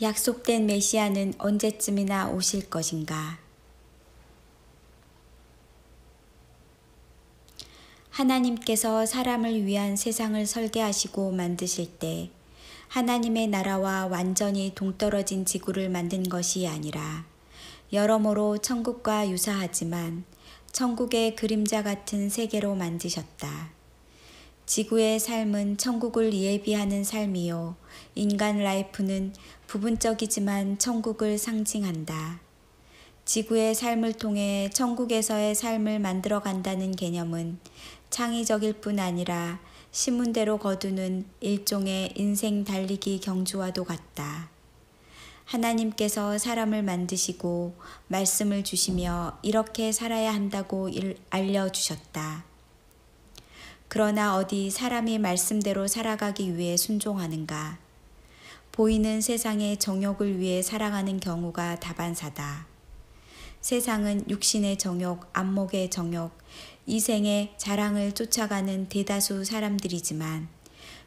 약속된 메시아는 언제쯤이나 오실 것인가? 하나님께서 사람을 위한 세상을 설계하시고 만드실 때 하나님의 나라와 완전히 동떨어진 지구를 만든 것이 아니라 여러모로 천국과 유사하지만 천국의 그림자 같은 세계로 만드셨다. 지구의 삶은 천국을 예비하는 삶이요. 인간 라이프는 부분적이지만 천국을 상징한다. 지구의 삶을 통해 천국에서의 삶을 만들어 간다는 개념은 창의적일 뿐 아니라 신문대로 거두는 일종의 인생 달리기 경주와도 같다. 하나님께서 사람을 만드시고 말씀을 주시며 이렇게 살아야 한다고 알려주셨다. 그러나 어디 사람이 말씀대로 살아가기 위해 순종하는가? 보이는 세상의 정욕을 위해 살아가는 경우가 다반사다. 세상은 육신의 정욕, 안목의 정욕, 이생의 자랑을 쫓아가는 대다수 사람들이지만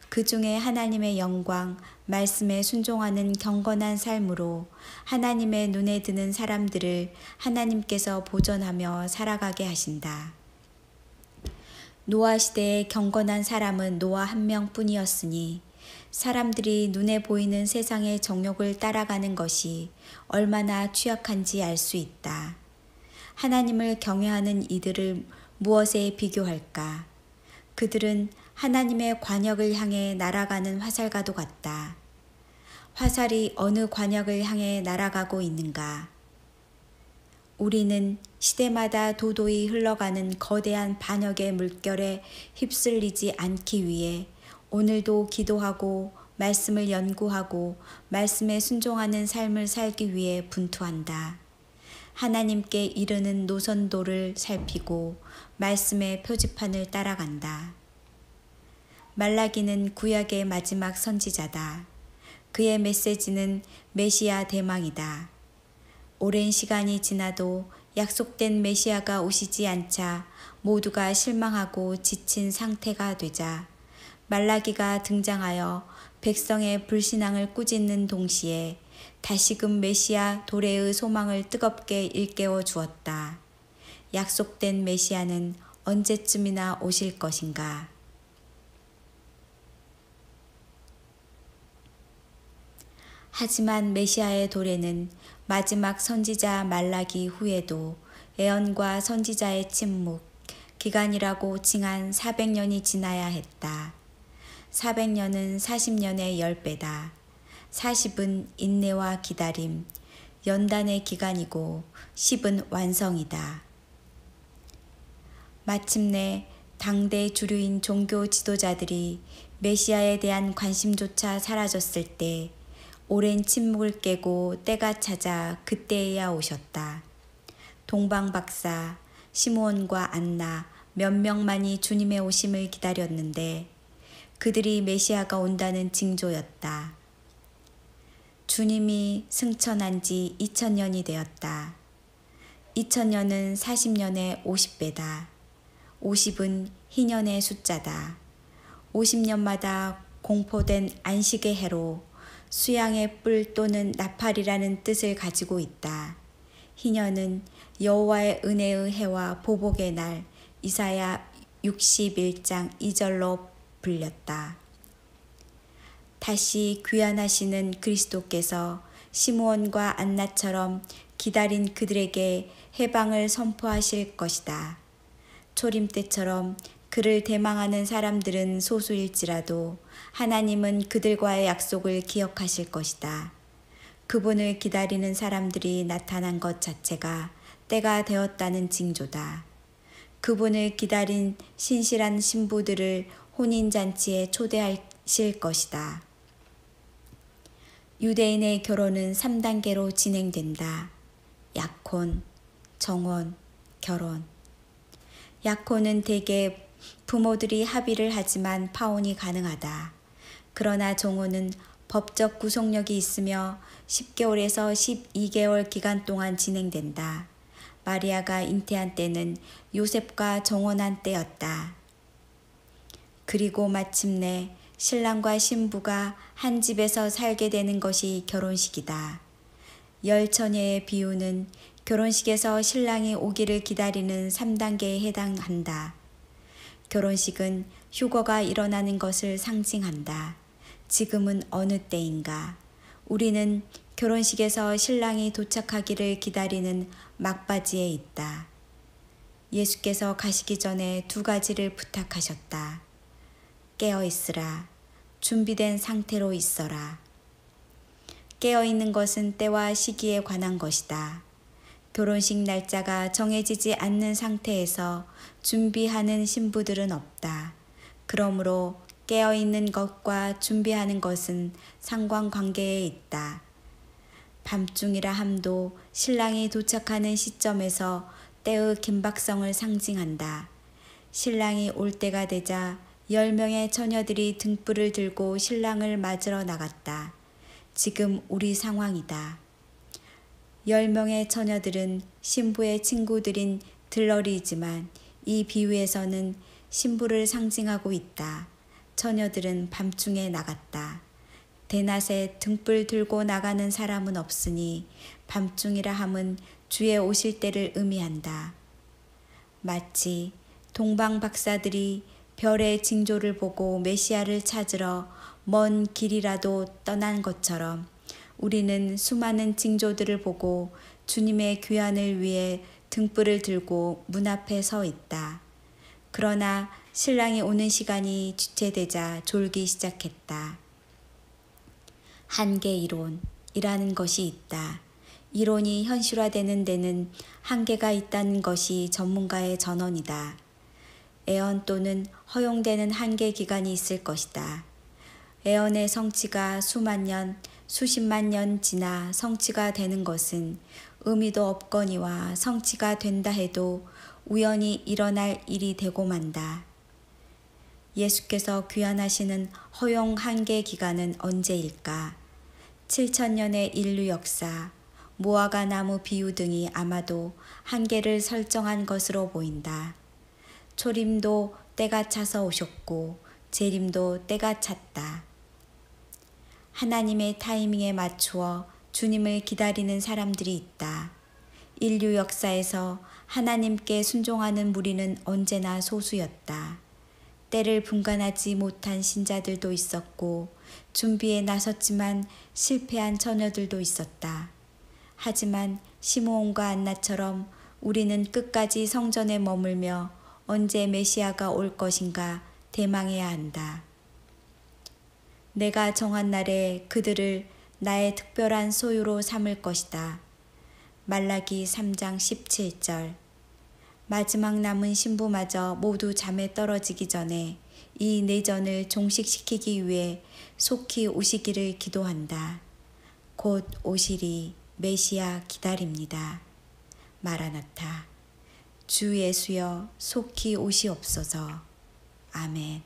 그 중에 하나님의 영광, 말씀에 순종하는 경건한 삶으로 하나님의 눈에 드는 사람들을 하나님께서 보존하며 살아가게 하신다. 노아 시대의 경건한 사람은 노아 한 명뿐이었으니 사람들이 눈에 보이는 세상의 정욕을 따라가는 것이 얼마나 취약한지 알 수 있다. 하나님을 경외하는 이들을 무엇에 비교할까? 그들은 하나님의 관역을 향해 날아가는 화살과도 같다. 화살이 어느 관역을 향해 날아가고 있는가? 우리는 시대마다 도도히 흘러가는 거대한 반역의 물결에 휩쓸리지 않기 위해 오늘도 기도하고 말씀을 연구하고 말씀에 순종하는 삶을 살기 위해 분투한다. 하나님께 이르는 노선도를 살피고 말씀의 표지판을 따라간다. 말라기는 구약의 마지막 선지자다. 그의 메시지는 메시아 대망이다. 오랜 시간이 지나도 약속된 메시아가 오시지 않자 모두가 실망하고 지친 상태가 되자 말라기가 등장하여 백성의 불신앙을 꾸짖는 동시에 다시금 메시아 도래의 소망을 뜨겁게 일깨워 주었다. 약속된 메시아는 언제쯤이나 오실 것인가? 하지만 메시아의 도래는 마지막 선지자 말라기 후에도 예언과 선지자의 침묵, 기간이라고 칭한 400년이 지나야 했다. 400년은 40년의 10배다. 40은 인내와 기다림, 연단의 기간이고 10은 완성이다. 마침내 당대 주류인 종교 지도자들이 메시아에 대한 관심조차 사라졌을 때 오랜 침묵을 깨고 때가 찾아 그때에야 오셨다. 동방박사, 시므온과 안나 몇 명만이 주님의 오심을 기다렸는데 그들이 메시아가 온다는 징조였다. 주님이 승천한 지 2000년이 되었다. 2000년은 40년의 50배다. 50은 희년의 숫자다. 50년마다 공포된 안식의 해로 수양의 뿔 또는 나팔이라는 뜻을 가지고 있다. 희년은 여호와의 은혜의 해와 보복의 날 이사야 61장 2절로 불렸다. 다시 귀환하시는 그리스도께서 시므온과 안나처럼 기다린 그들에게 해방을 선포하실 것이다. 초림 때처럼 그를 대망하는 사람들은 소수일지라도 하나님은 그들과의 약속을 기억하실 것이다. 그분을 기다리는 사람들이 나타난 것 자체가 때가 되었다는 징조다. 그분을 기다린 신실한 신부들을 혼인잔치에 초대하실 것이다. 유대인의 결혼은 3단계로 진행된다. 약혼, 정혼, 결혼. 약혼은 대개 부모들이 합의를 하지만 파혼이 가능하다. 그러나 정혼은 법적 구속력이 있으며 10개월에서 12개월 기간 동안 진행된다. 마리아가 잉태한 때는 요셉과 정혼한 때였다. 그리고 마침내 신랑과 신부가 한 집에서 살게 되는 것이 결혼식이다. 열 처녀의 비유는 결혼식에서 신랑이 오기를 기다리는 3단계에 해당한다. 결혼식은 휴거가 일어나는 것을 상징한다. 지금은 어느 때인가? 우리는 결혼식에서 신랑이 도착하기를 기다리는 막바지에 있다. 예수께서 가시기 전에 2가지를 부탁하셨다. 깨어 있으라. 준비된 상태로 있어라. 깨어 있는 것은 때와 시기에 관한 것이다. 결혼식 날짜가 정해지지 않는 상태에서 준비하는 신부들은 없다. 그러므로 깨어 있는 것과 준비하는 것은 상관관계에 있다. 밤중이라 함도 신랑이 도착하는 시점에서 때의 긴박성을 상징한다. 신랑이 올 때가 되자 10명의 처녀들이 등불을 들고 신랑을 맞으러 나갔다. 지금 우리 상황이다. 10명의 처녀들은 신부의 친구들인 들러리이지만 이 비유에서는 신부를 상징하고 있다. 처녀들은 밤중에 나갔다. 대낮에 등불 들고 나가는 사람은 없으니 밤중이라 함은 주의 오실 때를 의미한다. 마치 동방 박사들이 별의 징조를 보고 메시아를 찾으러 먼 길이라도 떠난 것처럼 우리는 수많은 징조들을 보고 주님의 귀환을 위해 등불을 들고 문 앞에 서 있다. 그러나 신랑이 오는 시간이 지체되자 졸기 시작했다. 한계 이론이라는 것이 있다. 이론이 현실화되는 데는 한계가 있다는 것이 전문가의 전언이다. 애언 또는 허용되는 한계 기간이 있을 것이다. 애언의 성취가 수만 년, 수십만 년 지나 성취가 되는 것은 의미도 없거니와 성취가 된다 해도 우연히 일어날 일이 되고 만다. 예수께서 귀환하시는 허용 한계 기간은 언제일까? 7,000년의 인류 역사, 무화과 나무 비유 등이 아마도 한계를 설정한 것으로 보인다. 초림도 때가 차서 오셨고 재림도 때가 찼다. 하나님의 타이밍에 맞추어 주님을 기다리는 사람들이 있다. 인류 역사에서 하나님께 순종하는 무리는 언제나 소수였다. 때를 분간하지 못한 신자들도 있었고 준비에 나섰지만 실패한 처녀들도 있었다. 하지만 시므온과 안나처럼 우리는 끝까지 성전에 머물며 언제 메시아가 올 것인가 대망해야 한다. 내가 정한 날에 그들을 나의 특별한 소유로 삼을 것이다. 말라기 3장 17절. 마지막 남은 신부마저 모두 잠에 떨어지기 전에 이 내전을 종식시키기 위해 속히 오시기를 기도한다. 곧 오시리 메시아 기다립니다. 마라나타. 주 예수여 속히 오시옵소서. 아멘.